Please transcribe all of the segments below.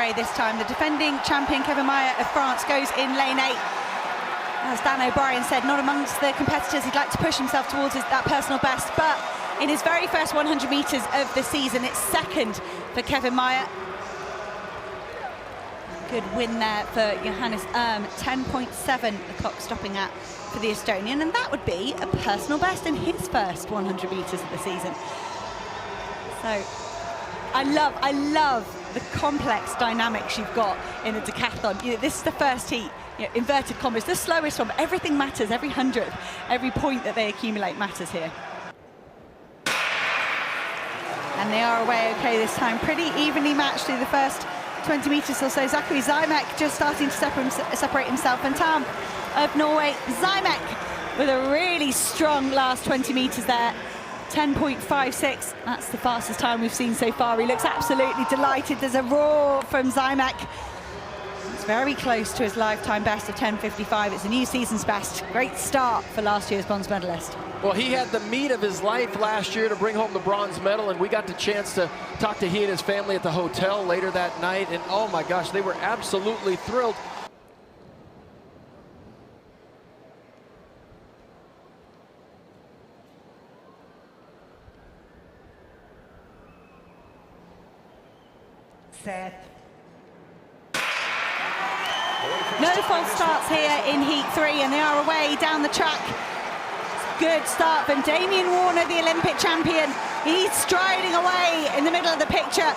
fray this time. The defending champion Kevin Mayer of France goes in lane 8. As Dan O'Brien said, not amongst the competitors he'd like to push himself towards that personal best, but in his very first 100 metres of the season, it's second for Kevin Mayer. Good win there for Johannes 10.7 the clock stopping at for the Estonian, and that would be a personal best in his first 100 metres of the season. So I love the complex dynamics you've got in a decathlon. This is the first heat, inverted commas, the slowest one, but everything matters, every 100, every point that they accumulate matters here. And they are away okay this time, pretty evenly matched through the first 20 metres or so. Zachary Zymek just starting to separate himself, and Tam of Norway. Zymek with a really strong last 20 metres there. 10.56, that's the fastest time we've seen so far. He looks absolutely delighted. There's a roar from Zymek. It's very close to his lifetime best of 10.55. It's a new season's best. Great start for last year's bronze medalist. Well, he had the meet of his life last year to bring home the bronze medal, and we got the chance to talk to he and his family at the hotel later that night, and oh my gosh, they were absolutely thrilled. Set. No false starts here in Heat 3, and they are away down the track. Good start from Damian Warner, the Olympic champion. He's striding away in the middle of the picture.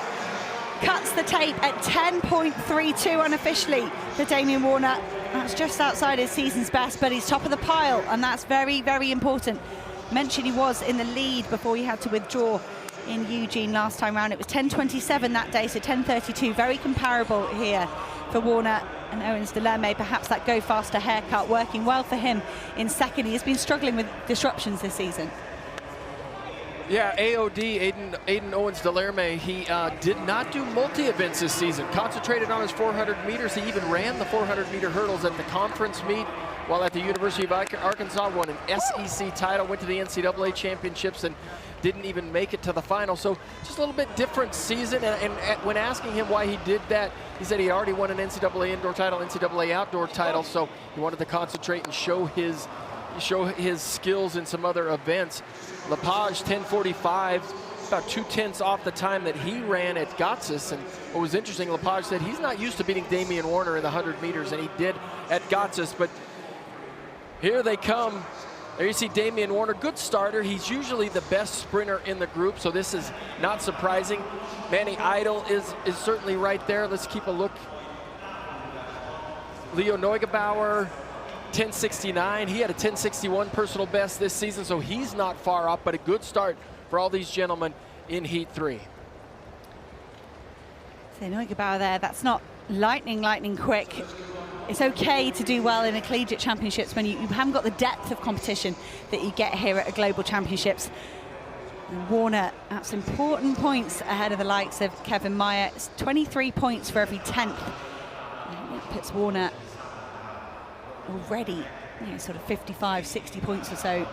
Cuts the tape at 10.32 unofficially for Damian Warner. That's just outside his season's best, but he's top of the pile, and that's very, very important. Mentioned he was in the lead before he had to withdraw in Eugene last time round. It was 10.27 that day, so 10.32, very comparable here for Warner. And Owens de Lerme, perhaps that go faster haircut working well for him in second. He has been struggling with disruptions this season. Yeah, AOD, Aiden Owens de Lerme, he did not do multi-events this season. Concentrated on his 400 meters. He even ran the 400 meter hurdles at the conference meet, while at the University of Arkansas won an SEC title, went to the NCAA championships, and didn't even make it to the final. So just a little bit different season. And when asking him why he did that, he said he already won an NCAA indoor title, NCAA outdoor title, so he wanted to concentrate and show his skills in some other events. Lepage 10:45, about 2/10 off the time that he ran at Gotsis. And what was interesting, Lepage said he's not used to beating Damian Warner in the 100 meters, and he did at Gotsis. But here they come. There you see Damian Warner, good starter. He's usually the best sprinter in the group, so this is not surprising. Manny Idol is certainly right there. Let's keep a look. Leo Neugebauer, 10:69. He had a 10:61 personal best this season, so he's not far off, but a good start for all these gentlemen in Heat 3. So Neugebauer there, that's not lightning quick. It's okay to do well in a collegiate championships when you haven't got the depth of competition that you get here at a global championships. And Warner at some important points ahead of the likes of Kevin Mayer. It's 23 points for every 10th. And that puts Warner already, sort of 55, 60 points or so,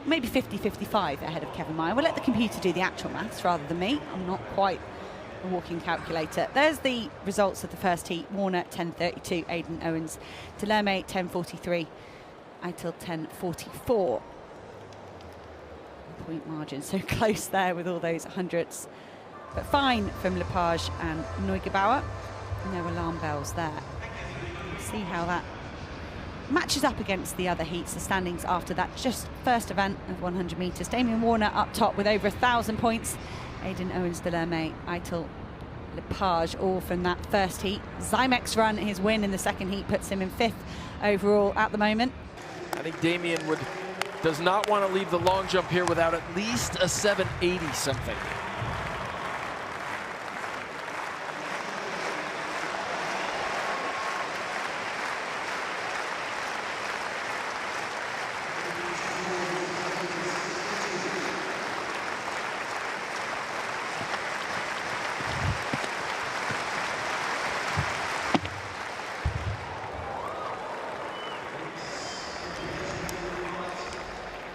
maybe 50, 55 ahead of Kevin Mayer. We'll let the computer do the actual maths rather than me. I'm not quite a walking calculator. There's the results of the first heat. Warner 10:32, Aiden Owens de Lerme 10:43, Eitel 10:44. Point margin so close there with all those hundreds, but fine from Lepage and Neugebauer. No alarm bells there. See how that matches up against the other heats, the standings after that just first event of 100 meters. Damian Warner up top with over 1,000 points. Aiden Owens de Lerme, Eitel, Lepage, all from that first heat. Zymek's run, his win in the second heat, puts him in 5th overall at the moment. I think Damian does not want to leave the long jump here without at least a 780 something.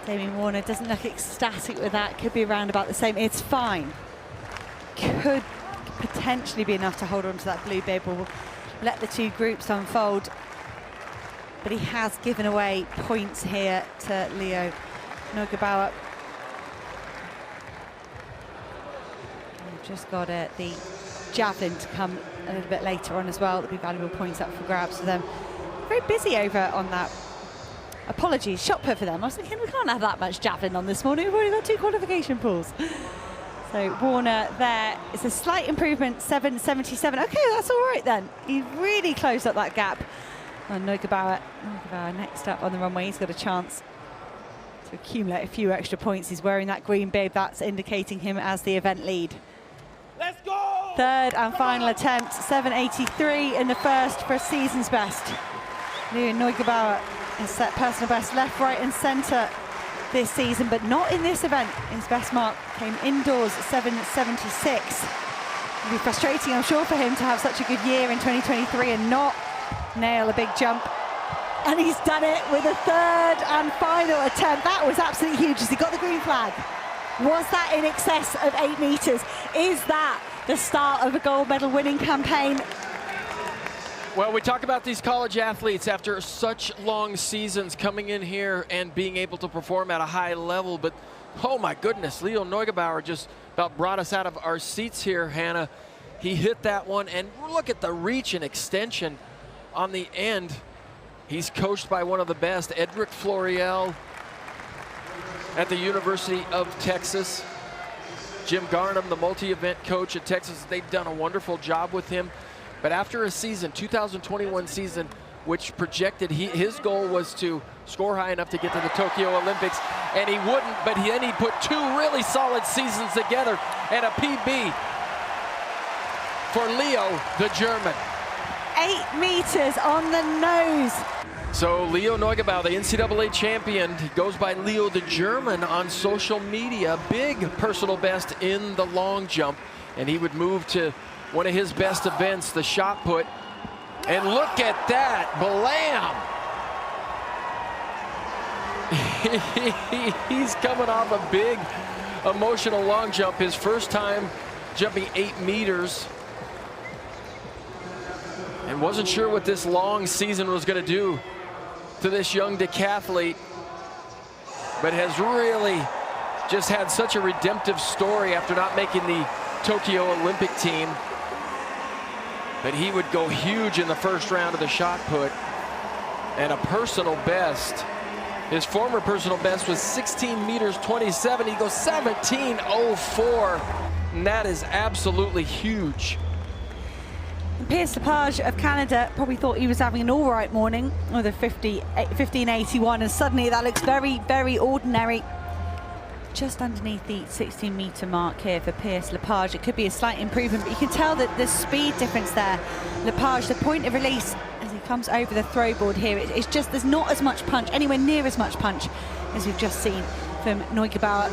Damian Warner doesn't look ecstatic with that. Could be around about the same. It's fine. Could potentially potentially be enough to hold on to that blue bib. We'll let the two groups unfold. But he has given away points here to Leo Neugebauer. We've just got the javelin to come a little bit later on as well. There'll be valuable points up for grabs for them. Very busy over on that. Apologies, shot put for them. I was thinking we can't have that much javelin on this morning. We've already got 2 qualification pools. So Warner there, it's a slight improvement, 7.77. Okay, that's all right then. He really closed up that gap. And Neugebauer next up on the runway. He's got a chance to accumulate a few extra points. He's wearing that green bib. That's indicating him as the event lead. Let's go! Third and final attempt, 7.83 in the first for a season's best. Leo Neugebauer has set personal best left, right and centre this season, but not in this event. His best mark came indoors, 7.76. It'll be frustrating, I'm sure, for him to have such a good year in 2023 and not nail a big jump. And he's done it with a third and final attempt. That was absolutely huge as he got the green flag. Was that in excess of 8 meters? Is that the start of a gold medal winning campaign? Well, we talk about these college athletes after such long seasons coming in here and being able to perform at a high level, but oh my goodness, Leo Neugebauer just about brought us out of our seats here, Hannah. He hit that one, and look at the reach and extension on the end. He's coached by one of the best, Edric Floriel at the University of Texas. Jim Garnham, the multi-event coach at Texas, they've done a wonderful job with him. But after a season, 2021 season, which projected his goal was to score high enough to get to the Tokyo Olympics, and he wouldn't, but then he put 2 really solid seasons together and a PB for Leo, the German. 8 meters on the nose. So Leo Neugebauer, the NCAA champion, he goes by Leo the German on social media. Big personal best in the long jump, and he would move to one of his best events, the shot put. And look at that, blam! He's coming off a big emotional long jump, his first time jumping 8 meters. And wasn't sure what this long season was going to do to this young decathlete, but has really just had such a redemptive story after not making the Tokyo Olympic team. But he would go huge in the first round of the shot put, and a personal best. His former personal best was 16 meters 27. He goes 17.04, and that is absolutely huge. Pierce Lepage of Canada probably thought he was having an all right morning with a 15.81, and suddenly that looks very, very ordinary. Just underneath the 16-meter mark here for Pierce Lepage. It could be a slight improvement, but you can tell that the speed difference there. Lepage, the point of release as he comes over the throw board here, it's just there's not as much punch, anywhere near as much punch as we've just seen from Neugebauer.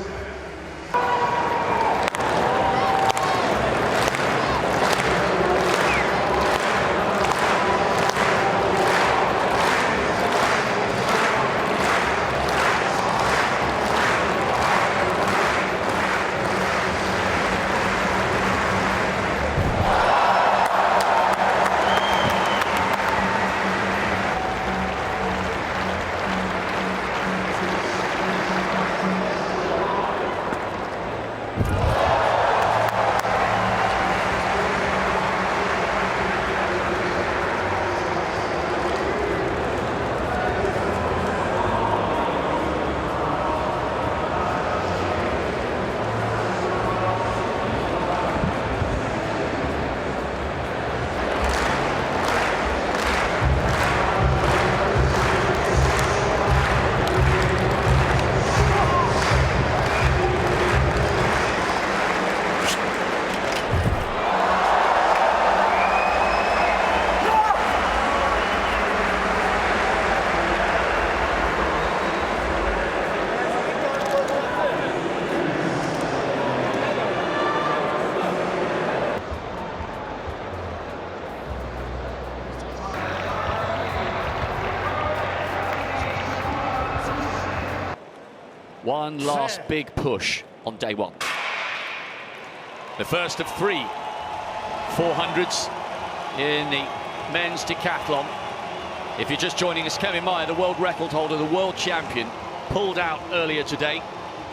One last big push on day one. The first of 3 400s in the men's decathlon. If you're just joining us, Kevin Mayer, the world record holder, the world champion, pulled out earlier today.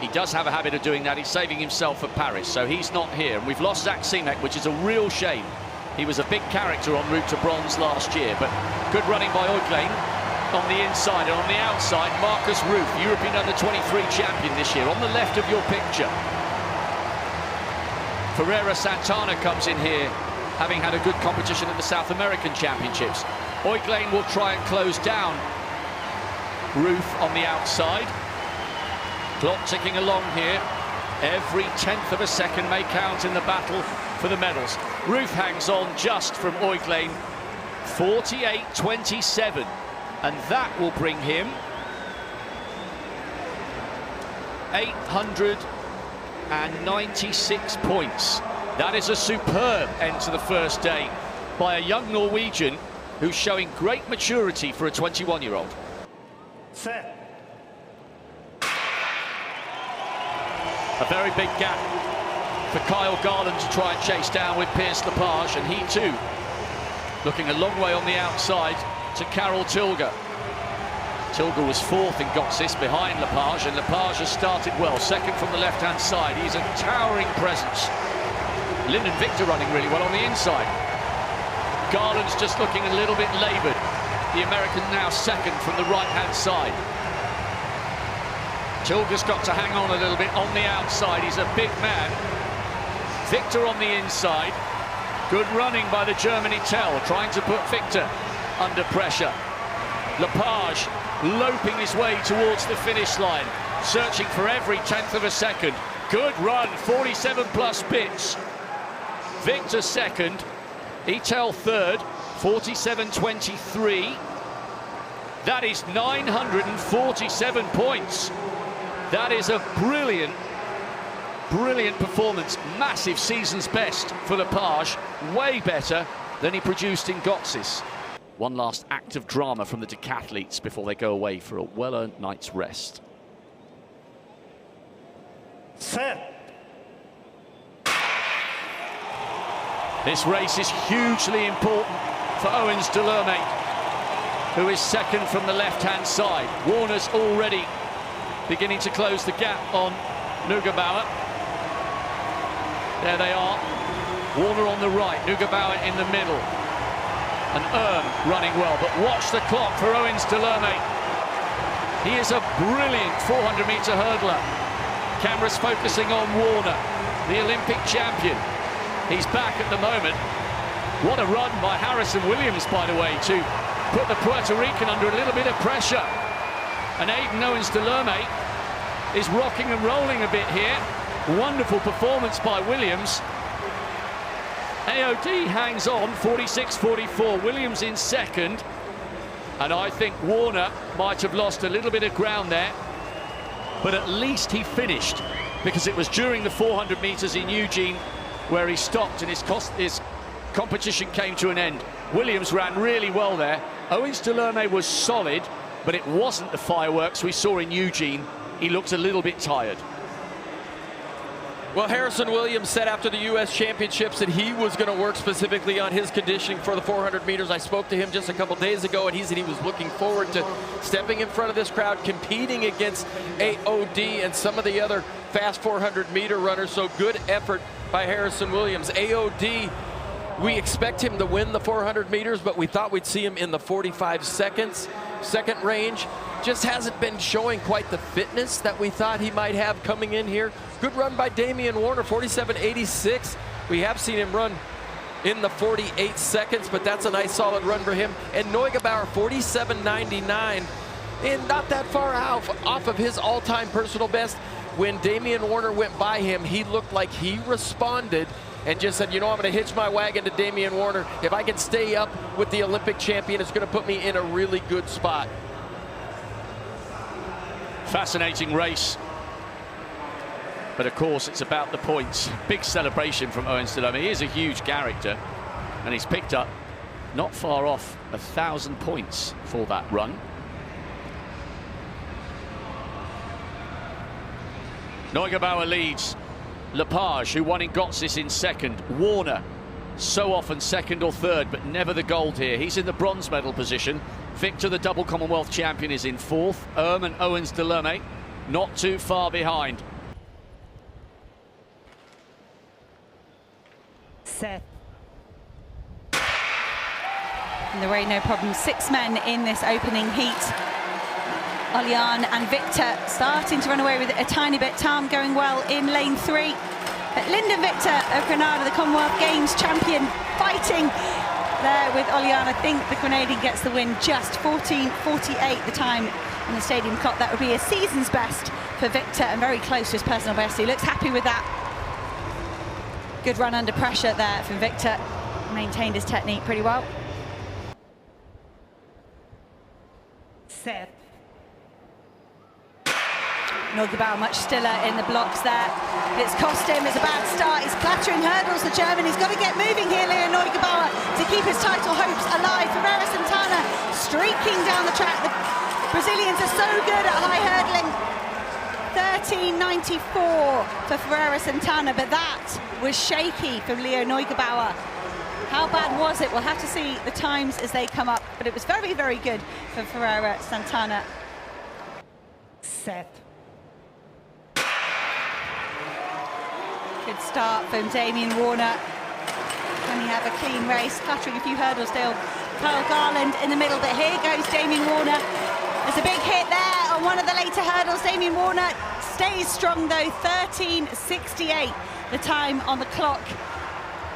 He does have a habit of doing that. He's saving himself for Paris, so he's not here. And we've lost Zach Semek, which is a real shame. He was a big character en route to bronze last year, but good running by Oiglein on the inside. And on the outside, Marcus Ruth, European Under-23 champion this year, on the left of your picture. Ferreira Santana comes in here, having had a good competition at the South American Championships. Oiglein will try and close down Ruth on the outside. Clock ticking along here. Every 10th of a second may count in the battle for the medals. Ruth hangs on just from Oiglein, 48.27, and that will bring him 896 points. That is a superb end to the first day by a young Norwegian who's showing great maturity for a 21-year-old. Set. A very big gap for Kyle Garland to try and chase down with Pierce Lepage, and he too looking a long way on the outside to Carol Tilger. Tilger was fourth in Gotsis behind Lepage, and Lepage has started well, second from the left-hand side. He's a towering presence. Lyndon Victor running really well on the inside. Garland's just looking a little bit laboured. The American now second from the right-hand side. Tilger's got to hang on a little bit on the outside. He's a big man. Victor on the inside. Good running by the German Tell, trying to put Victor under pressure. Lepage loping his way towards the finish line, searching for every 10th of a second. Good run, 47 plus bits. Victor second, Tell third, 47.23. That is 947 points. That is a brilliant, brilliant performance. Massive season's best for Lepage. Way better than he produced in Gotsis. One last act of drama from the decathletes before they go away for a well-earned night's rest. Set. This race is hugely important for Owens Delerme, who is second from the left-hand side. Warner's already beginning to close the gap on Neugebauer. There they are. Warner on the right, Neugebauer in the middle. And running well, but watch the clock for Owens Delerme. He is a brilliant 400-meter hurdler. Cameras focusing on Warner, the Olympic champion. He's back at the moment. What a run by Harrison Williams, by the way, to put the Puerto Rican under a little bit of pressure. And Aidan Owens Delerme is rocking and rolling a bit here. Wonderful performance by Williams. AOD hangs on, 46.44. Williams in second. And I think Warner might have lost a little bit of ground there. But at least he finished, because it was during the 400 meters in Eugene where he stopped and his competition came to an end. Williams ran really well there. Owens Delerme was solid, but it wasn't the fireworks we saw in Eugene. He looked a little bit tired. Well, Harrison Williams said after the U.S. Championships that he was going to work specifically on his conditioning for the 400 meters. I spoke to him just a couple days ago, and he said he was looking forward to stepping in front of this crowd, competing against AOD and some of the other fast 400-meter runners. So good effort by Harrison Williams. AOD, we expect him to win the 400 meters, but we thought we'd see him in the 45 seconds, second range. Just hasn't been showing quite the fitness that we thought he might have coming in here. Good run by Damian Warner, 47.86. We have seen him run in the 48 seconds, but that's a nice solid run for him. And Neugebauer, 47.99, and not that far off of his all-time personal best. When Damian Warner went by him, he looked like he responded and just said, you know, I'm going to hitch my wagon to Damian Warner. If I can stay up with the Olympic champion, it's going to put me in a really good spot. Fascinating race. But of course, it's about the points. Big celebration from Owens Delerme. He is a huge character, and he's picked up not far off 1,000 points for that run. Neugebauer leads. Lepage, who won in Gotsis, in second. Warner So often second or third, but never the gold here. He's in the bronze medal position. Victor, the double Commonwealth champion, is in fourth. And Owens de Lerme not too far behind. Set. And there were no problem. 6 men in this opening heat. Olian and Victor starting to run away with it a tiny bit. Tam going well in lane 3. But Lyndon Victor of Grenada, the Commonwealth Games champion, fighting there with Olian. I think the Grenadian gets the win, just 14:48 the time in the stadium clock. That would be a season's best for Victor and very close to his personal best. He looks happy with that. Good run under pressure there from Victor. Maintained his technique pretty well. Set. Neugebauer much stiller in the blocks there. It's cost him, it's a bad start. He's clattering hurdles, the German. He's got to get moving here, Leo Neugebauer, to keep his title hopes alive. Ferreira Santana streaking down the track. The Brazilians are so good at high hurdling. 13.94 for Ferreira Santana, but that was shaky from Leo Neugebauer. How bad was it? We'll have to see the times as they come up, but it was very, very good for Ferreira Santana. Set. Good start from Damian Warner. Can he have a clean race? Cluttering a few hurdles still. Kyle Garland in the middle, but here goes Damian Warner. There's a big hit there on one of the later hurdles. Damian Warner stays strong though, 13.68 the time on the clock.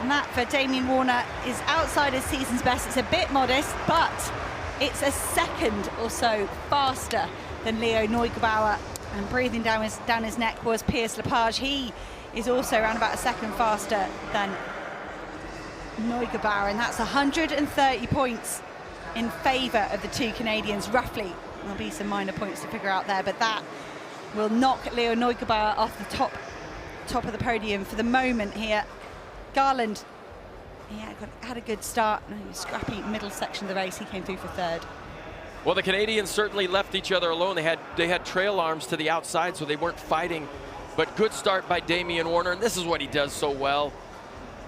And that for Damian Warner is outside his season's best. It's a bit modest, but it's a second or so faster than Leo Neugebauer. And breathing down his neck was Piers Lepage. He is also around about a second faster than Neugebauer, and that's 130 points in favour of the two Canadians, roughly. There'll be some minor points to figure out there, but that will knock Leo Neugebauer off the top of the podium for the moment here. Garland, he had a good start. Scrappy middle section of the race. He came through for third. Well, the Canadians certainly left each other alone. They had trail arms to the outside, so they weren't fighting. But good start by Damian Warner, and this is what he does so well.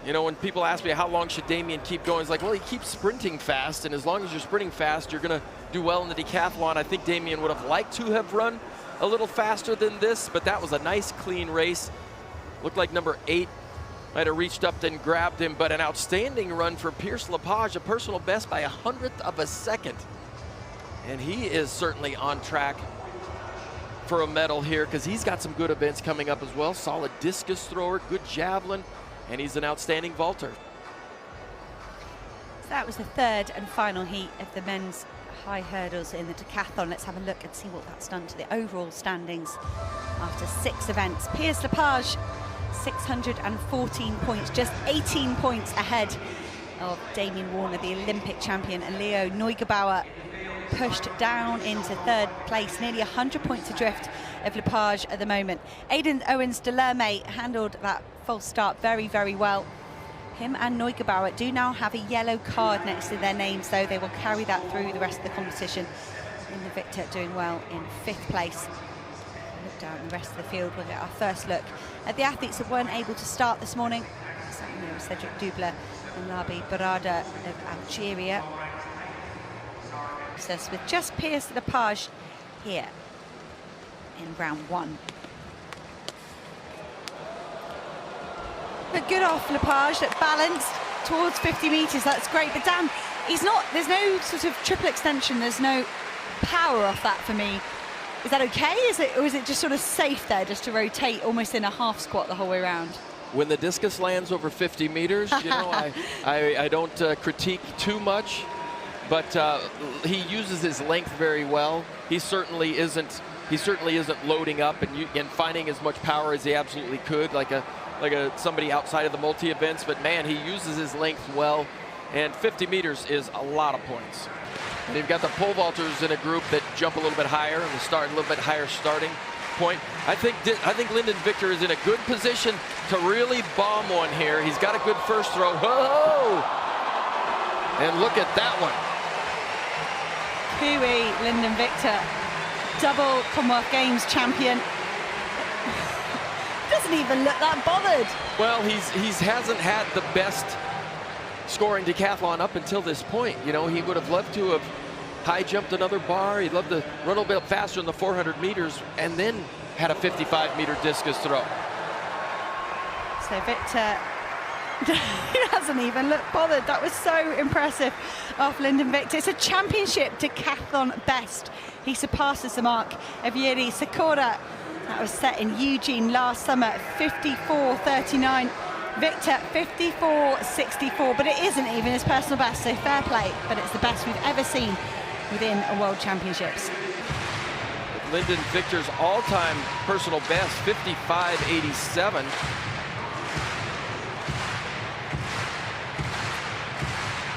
You know, when people ask me how long should Damian keep going, it's like, well, he keeps sprinting fast, and as long as you're sprinting fast, you're going to do well in the decathlon. I think Damian would have liked to have run a little faster than this, but that was a nice, clean race. Looked like number 8 might have reached up and grabbed him, but an outstanding run for Piers Lepage, a personal best by 100th of a second. And he is certainly on track for a medal here because he's got some good events coming up as well. Solid discus thrower, good javelin, and he's an outstanding vaulter. So that was the third and final heat of the men's high hurdles in the decathlon. Let's have a look and see what that's done to the overall standings after 6 events. Piers Lepage, 614 points, just 18 points ahead of Damian Warner, the Olympic champion, and Leo Neugebauer pushed down into third place, nearly 100 points adrift of Lepage at the moment. Aidan Owens de Lerme handled that false start very, very well. Him and Neugebauer do now have a yellow card next to their names, though. They will carry that through the rest of the competition. And the Victor doing well in 5th place. Look down the rest of the field. We'll get our first look at the athletes that weren't able to start this morning. Cedric Dubler and Labi Barada of Algeria. With just Piers Lepage here in round 1. But good off Lepage, that balanced towards 50 metres, that's great. But Dan, there's no sort of triple extension, there's no power off that for me. Is that okay? Or is it just sort of safe there, just to rotate almost in a half squat the whole way around? When the discus lands over 50 meters, you know, I don't critique too much. But he uses his length very well. He certainly isn't loading up and finding as much power as he absolutely could, like somebody outside of the multi events. But man, he uses his length well, and 50 meters is a lot of points. And you've got the pole vaulters in a group that jump a little bit higher and start a little bit higher starting point. I think Lyndon Victor is in a good position to really bomb one here. He's got a good first throw. Whoa! And look at that one. Cooey, Lyndon Victor, double Commonwealth Games champion. Doesn't even look that bothered. Well, he hasn't had the best scoring decathlon up until this point. You know, he would have loved to have high jumped another bar. He'd love to run a little bit faster in the 400 meters and then had a 55-meter discus throw. So Victor, he hasn't even looked bothered. That was so impressive off Lyndon Victor. It's a championship decathlon best. He surpasses the mark of Yuri Sakura. That was set in Eugene last summer, 54.39. Victor, 54.64, but it isn't even his personal best, so fair play. But it's the best we've ever seen within a World Championships. Lyndon Victor's all-time personal best, 55.87.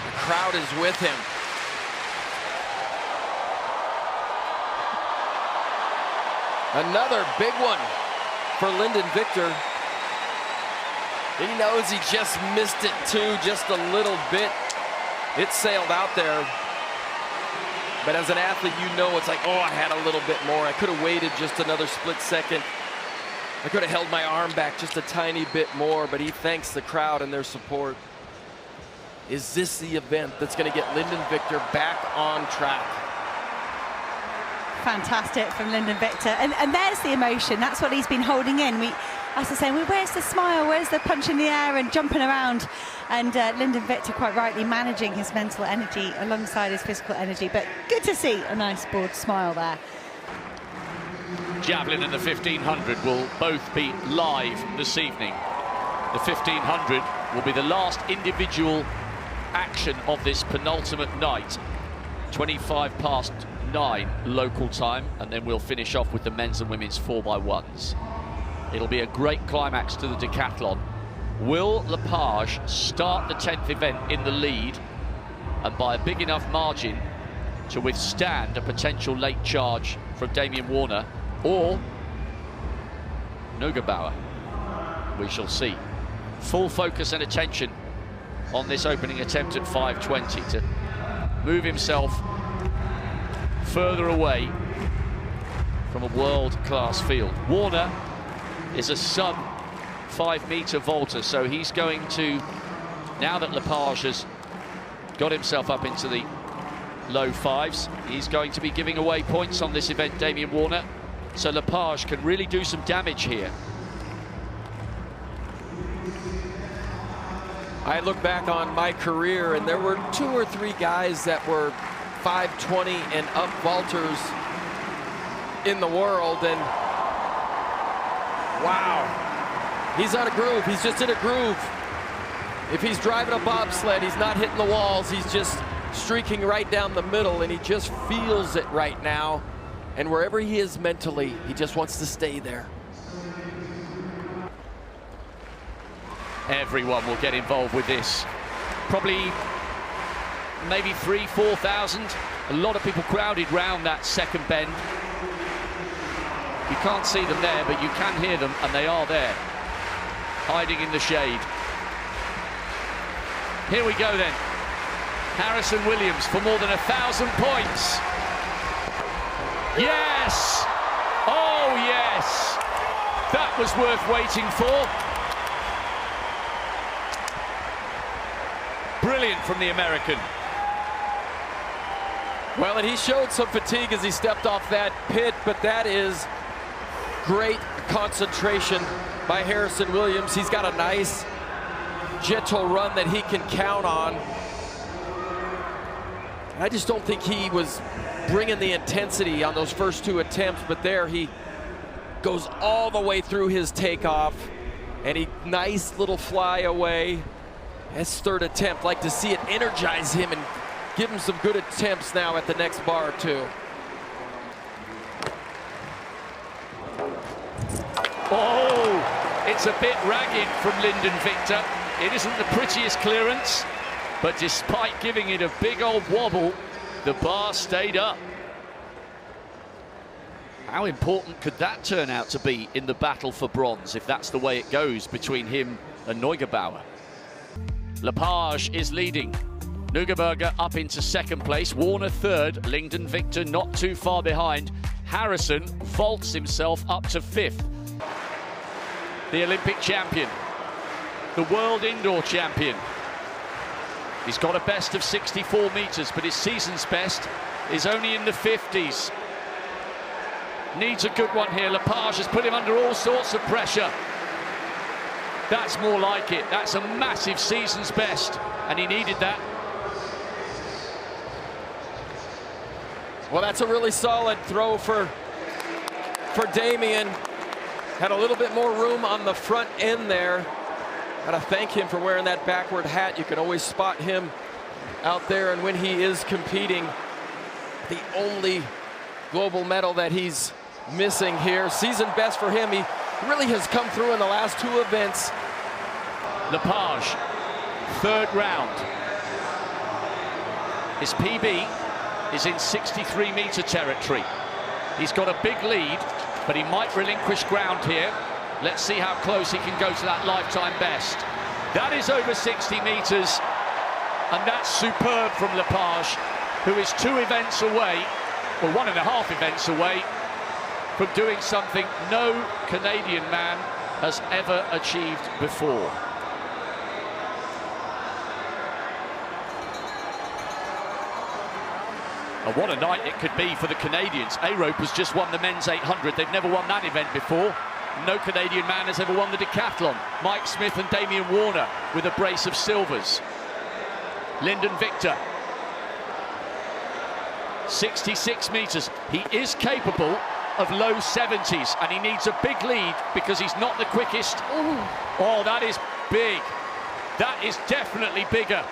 The crowd is with him. Another big one for Lyndon Victor. He knows he just missed it too, just a little bit. It sailed out there. But as an athlete, you know it's like, oh, I had a little bit more. I could have waited just another split second. I could have held my arm back just a tiny bit more, but he thanks the crowd and their support. Is this the event that's going to get Lyndon Victor back on track? Fantastic from Lyndon Victor, and there's the emotion. That's what he's been holding in. As I say, where's the smile, where's the punch in the air and jumping around? And Lyndon Victor quite rightly managing his mental energy alongside his physical energy, but good to see a nice broad smile there. Javelin and the 1500 will both be live this evening. The 1500 will be the last individual action of this penultimate night, 9:25 local time, and then we'll finish off with the men's and women's 4x1s. It'll be a great climax to the decathlon. Will Lepage start the 10th event in the lead and by a big enough margin to withstand a potential late charge from Damian Warner, or Neugebauer? We shall see. Full focus and attention on this opening attempt at 5:20 to move himself further away from a world-class field. Warner is a sub 5-meter vaulter, so he's going to, now that Lepage has got himself up into the low fives, he's going to be giving away points on this event, Damian Warner, so Lepage can really do some damage here. I look back on my career and there were 2 or 3 guys that were 520 and up vaulters in the world, and wow, he's on a groove. He's just in a groove. If he's driving a bobsled, he's not hitting the walls. He's just streaking right down the middle, and he just feels it right now. And wherever he is mentally, he just wants to stay there. Everyone will get involved with this. Probably maybe 3,000-4,000. A lot of people crowded round that second bend. You can't see them there, but you can hear them, and they are there, hiding in the shade. Here we go then. Harrison Williams for more than 1,000 points. Yes! Oh yes! That was worth waiting for. Brilliant from the American. Well, and he showed some fatigue as he stepped off that pit, but that is great concentration by Harrison Williams. He's got a nice, gentle run that he can count on. I just don't think he was bringing the intensity on those first 2 attempts, but there he goes all the way through his takeoff, and he nice little fly away. His 3rd attempt, like to see it energize him and give him some good attempts now at the next bar too. Oh, it's a bit ragged from Lyndon Victor. It isn't the prettiest clearance, but despite giving it a big old wobble, the bar stayed up. How important could that turn out to be in the battle for bronze if that's the way it goes between him and Neugebauer? Lepage is leading. Neugebauer up into 2nd place. Warner 3rd. Lyndon Victor not too far behind. Harrison vaults himself up to 5th. The Olympic champion. The world indoor champion. He's got a best of 64 meters, but his season's best is only in the 50s. Needs a good one here. Lepage has put him under all sorts of pressure. That's more like it. That's a massive season's best, and he needed that. Well, that's a really solid throw for Damian. Had a little bit more room on the front end there. Gotta thank him for wearing that backward hat. You can always spot him out there, and when he is competing, the only global medal that he's missing here. Season best for him. He really has come through in the last 2 events. Lepage, 3rd round. His PB is in 63-meter territory. He's got a big lead, but he might relinquish ground here. Let's see how close he can go to that lifetime best. That is over 60 meters, and that's superb from Lepage, who is 2 events away, or 1.5 events away, from doing something no Canadian man has ever achieved before. And what a night it could be for the Canadians. A-Rope has just won the men's 800. They've never won that event before. No Canadian man has ever won the decathlon. Mike Smith and Damian Warner with a brace of silvers. Lyndon Victor, 66 meters. He is capable of low 70s, and he needs a big lead because he's not the quickest. Ooh. Oh, that is big. That is definitely bigger.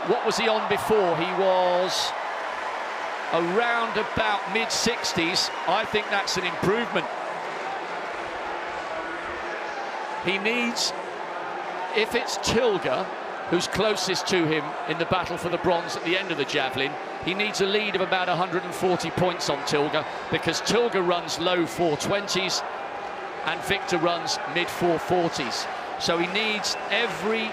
What was he on before? He was around about mid-60s. I think that's an improvement. He needs, if it's Tilga who's closest to him in the battle for the bronze at the end of the javelin, he needs a lead of about 140 points on Tilga, because Tilga runs low 420s and Victor runs mid 440s. So he needs every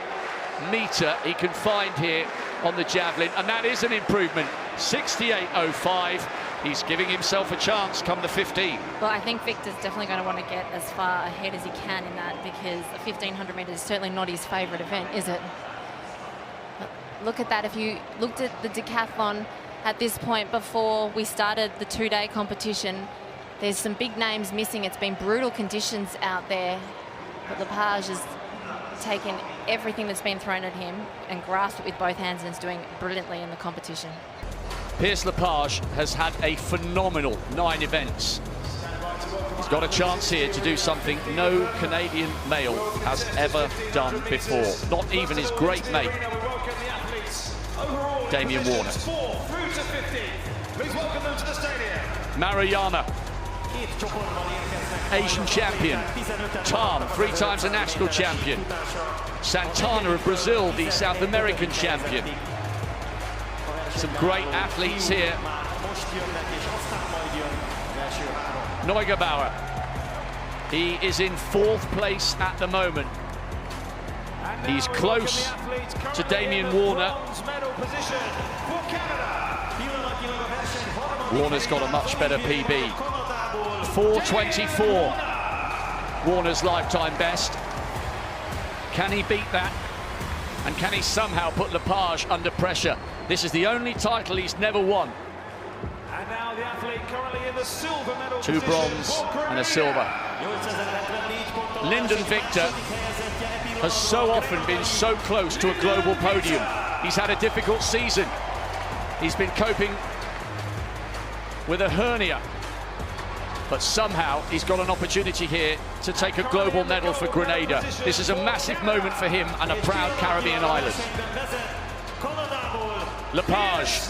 meter he can find here on the javelin, and that is an improvement. 68.05. He's giving himself a chance come the 15. Well, I think Victor's definitely going to want to get as far ahead as he can in that, because the 1500 metres is certainly not his favourite event, is it? But look at that. If you looked at the decathlon at this point before we started the 2-day competition, there's some big names missing. It's been brutal conditions out there, but Lepage has taken everything that's been thrown at him and grasped it with both hands, and is doing brilliantly in the competition. Pierce Lepage has had a phenomenal 9 events. He's got a chance here to do something no Canadian male has ever done before. Not even his great mate, Damian Warner. Maruyama, Asian champion. Tam, 3 times a national champion. Santana of Brazil, the South American champion. Some great athletes here. Neugebauer, he is in 4th place at the moment. He's close to Damian Warner. Warner's got a much better PB. 4:24, Warner's lifetime best. Can he beat that? And can he somehow put Lepage under pressure? This is the only title he's never won. And now the athlete currently in the silver medal 2 bronze and a silver. Lyndon Victor has so often been so close to a global podium. He's had a difficult season. He's been coping with a hernia, but somehow he's got an opportunity here to take a global medal for Grenada. This is a massive moment for him and a proud Caribbean island. Lepage.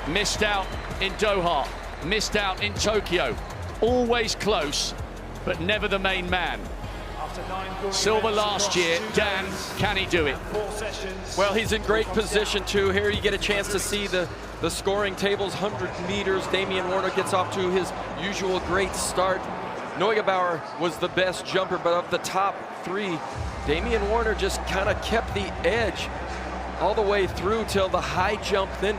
Missed out in Doha, missed out in Tokyo. Always close, but never the main man. Silver last year. Dan, can he do it? Well, he's in great position too. Here you get a chance to see the scoring tables, 100 meters. Damian Warner gets off to his usual great start. Neugebauer was the best jumper, but of the top 3, Damian Warner just kind of kept the edge all the way through till the high jump. Then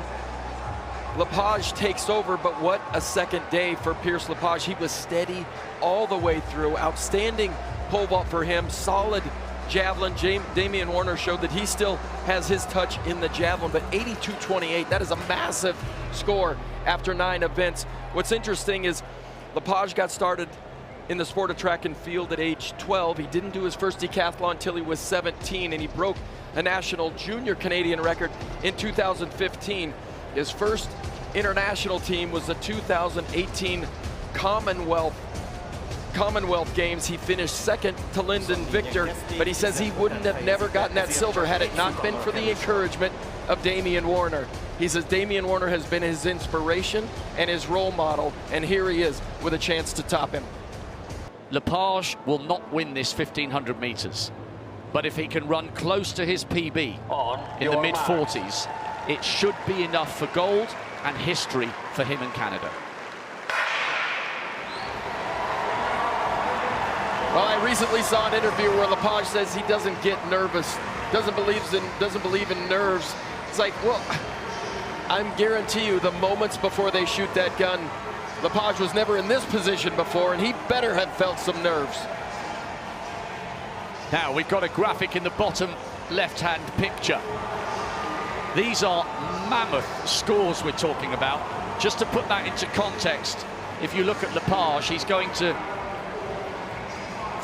Lepage takes over, but what a second day for Pierce Lepage. He was steady all the way through. Outstanding pole vault for him. Solid javelin. Damian Warner showed that he still has his touch in the javelin, but 82.28, that is a massive score after 9 events. What's interesting is Lepage got started in the sport of track and field at age 12. He didn't do his first decathlon until he was 17, and he broke a national junior Canadian record in 2015. His first international team was the 2018 Commonwealth Games. He finished second to Lyndon Victor, but he says he wouldn't have never gotten that silver had it not been for the encouragement of Damian Warner. He says Damian Warner has been his inspiration and his role model, and here he is with a chance to top him. Lepage will not win this 1500 meters, but if he can run close to his PB in the mid-40s, it should be enough for gold and history for him and Canada. Well, I recently saw an interview where Lepage says he doesn't get nervous, doesn't believe in nerves. It's like, well, I guarantee you the moments before they shoot that gun, Lepage was never in this position before, and he better have felt some nerves. Now, we've got a graphic in the bottom left-hand picture. These are mammoth scores we're talking about. Just to put that into context, if you look at Lepage, he's going to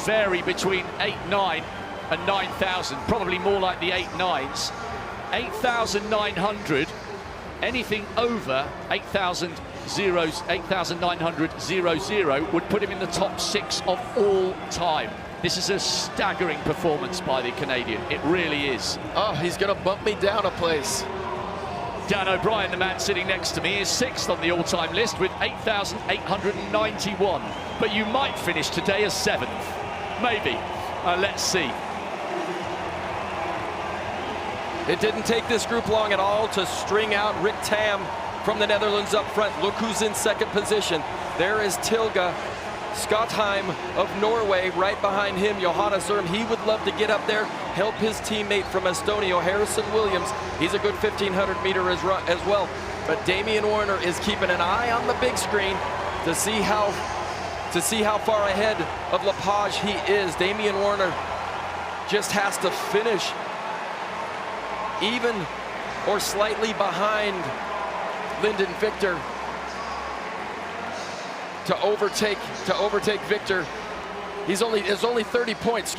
vary between 8.9 and 9,000, probably more like the 8.9s. 8,900, anything over 8,900.00 would put him in the top 6 of all time. This is a staggering performance by the Canadian. It really is. Oh, he's gonna bump me down a place. Dan O'Brien, the man sitting next to me, is 6th on the all-time list with 8,891. But you might finish today as 7th. Maybe. Let's see. It didn't take this group long at all to string out Rick Tam from the Netherlands up front. Look who's in second position. There is Tilga Skotheim of Norway. Right behind him, Johannes Erm. He would love to get up there, help his teammate from Estonia, Harrison Williams. He's a good 1500 meter as well. But Damian Warner is keeping an eye on the big screen to see how far ahead of Lepage he is. Damian Warner just has to finish even or slightly behind Lyndon Victor to overtake Victor. There's only 30 points,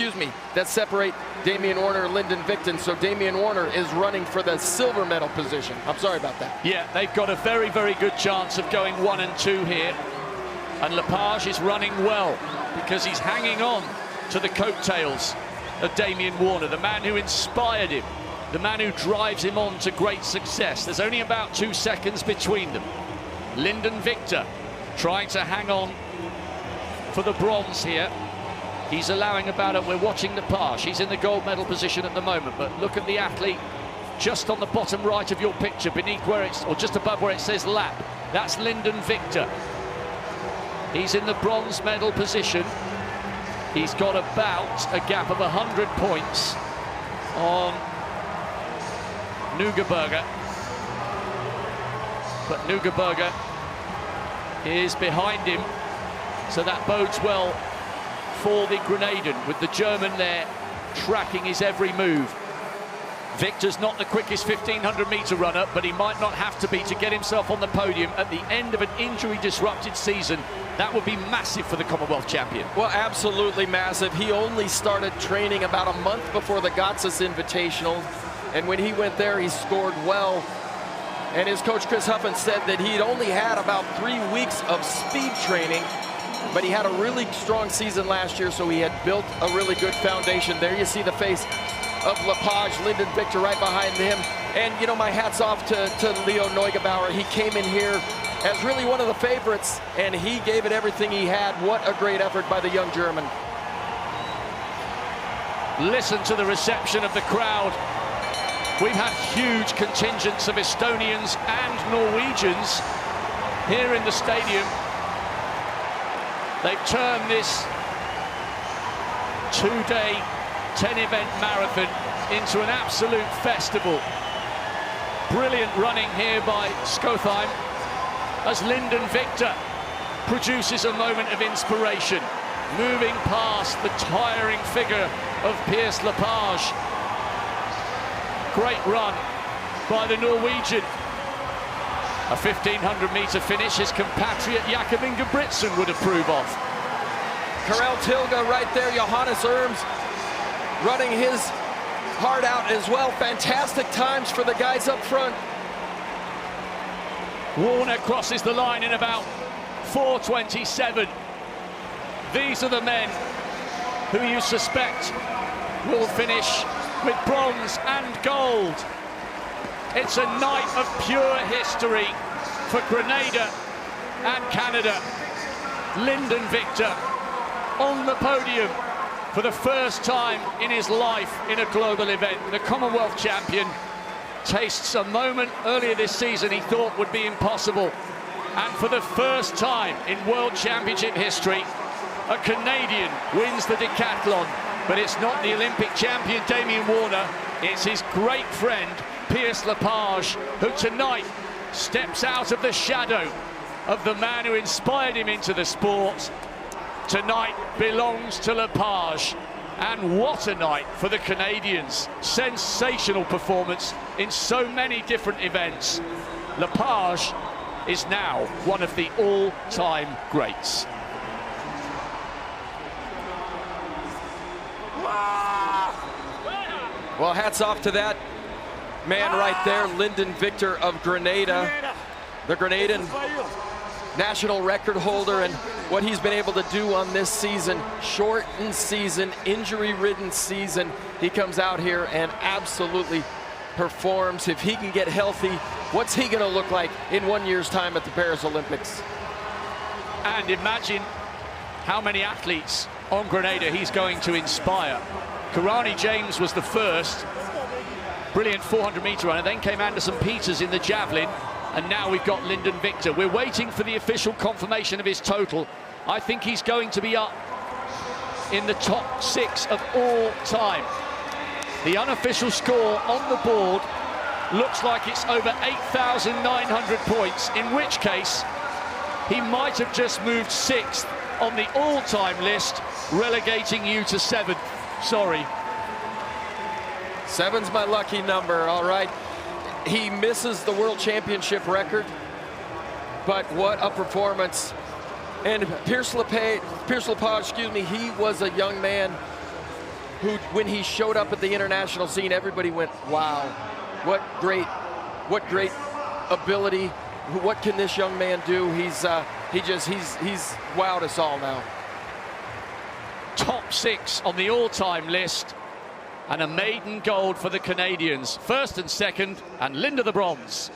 that separate Damian Warner and Lyndon Victor. So Damian Warner is running for the silver medal position. I'm sorry about that. Yeah, they've got a very, very good chance of going 1 and 2 here. And Lepage is running well because he's hanging on to the coattails of Damian Warner, the man who inspired him, the man who drives him on to great success. There's only about 2 seconds between them. Lyndon Victor trying to hang on for the bronze here. He's allowing about it. We're watching Lepage. He's in the gold medal position at the moment, but look at the athlete just on the bottom right of your picture, beneath where it's, or just above where it says lap. That's Lyndon Victor. He's in the bronze medal position. He's got about a gap of 100 points on Neugebauer. But Neugebauer is behind him, so that bodes well for the Grenadian, with the German there tracking his every move. Victor's not the quickest 1500 meter runner, but he might not have to be to get himself on the podium at the end of an injury-disrupted season. That would be massive for the Commonwealth champion. Well, absolutely massive. He only started training about a month before the Gotsis Invitational, and when he went there, he scored well. And his coach, Chris Huffin, said that he'd only had about 3 weeks of speed training, but he had a really strong season last year, so he had built a really good foundation. There you see the face of Lepage, Lyndon Victor right behind him. And, you know, my hat's off to Leo Neugebauer. He came in here as really one of the favorites, and he gave it everything he had. What a great effort by the young German. Listen to the reception of the crowd. We've had huge contingents of Estonians and Norwegians here in the stadium. They've turned this 2-day, 10-event marathon into an absolute festival. Brilliant running here by Skotheim as Lyndon Victor produces a moment of inspiration. moving past the tiring figure of Pierce Lepage. Great run by the Norwegian. A 1500-meter finish his compatriot Jakob Ingebrigtsen would approve of. Karel Tilga right there, Johannes Erms running his heart out as well. Fantastic times for the guys up front. Warner crosses the line in about 4:27. These are the men who you suspect will finish with bronze and gold. It's a night of pure history for Grenada and Canada. Lyndon Victor on the podium for the first time in his life in a global event. The Commonwealth champion tastes a moment earlier this season he thought would be impossible. And for the first time in World Championship history, a Canadian wins the decathlon. But it's not the Olympic champion Damian Warner, it's his great friend Pierce Lepage, who tonight steps out of the shadow of the man who inspired him into the sport. Tonight belongs to Lepage. And what a night for the Canadians. Sensational performance in so many different events. Lepage is now one of the all-time greats. Well, hats off to that man right there, Lyndon Victor of Grenada, the Grenadan national record holder, and what he's been able to do on this season, shortened season, injury-ridden season. He comes out here and absolutely performs. If he can get healthy, what's he going to look like in 1 year's time at the Paris Olympics? And imagine how many athletes on Grenada he's going to inspire. Karani James was the first brilliant 400-meter runner, then came Anderson Peters in the javelin, and now we've got Lyndon Victor. We're waiting for the official confirmation of his total. I think he's going to be up in the top 6 of all time. The unofficial score on the board looks like it's over 8,900 points, in which case he might have just moved 6th on the all-time list, relegating you to 7th. Sorry. 7's my lucky number, all right. He misses the World Championship record, but what a performance. And Pierce Lepage, excuse me, he was a young man who, when he showed up at the international scene, everybody went, wow, what great ability. What can this young man do? He's wowed us all now. Top 6 on the all-time list, and a maiden gold for the Canadians. First and second, and Linda the bronze.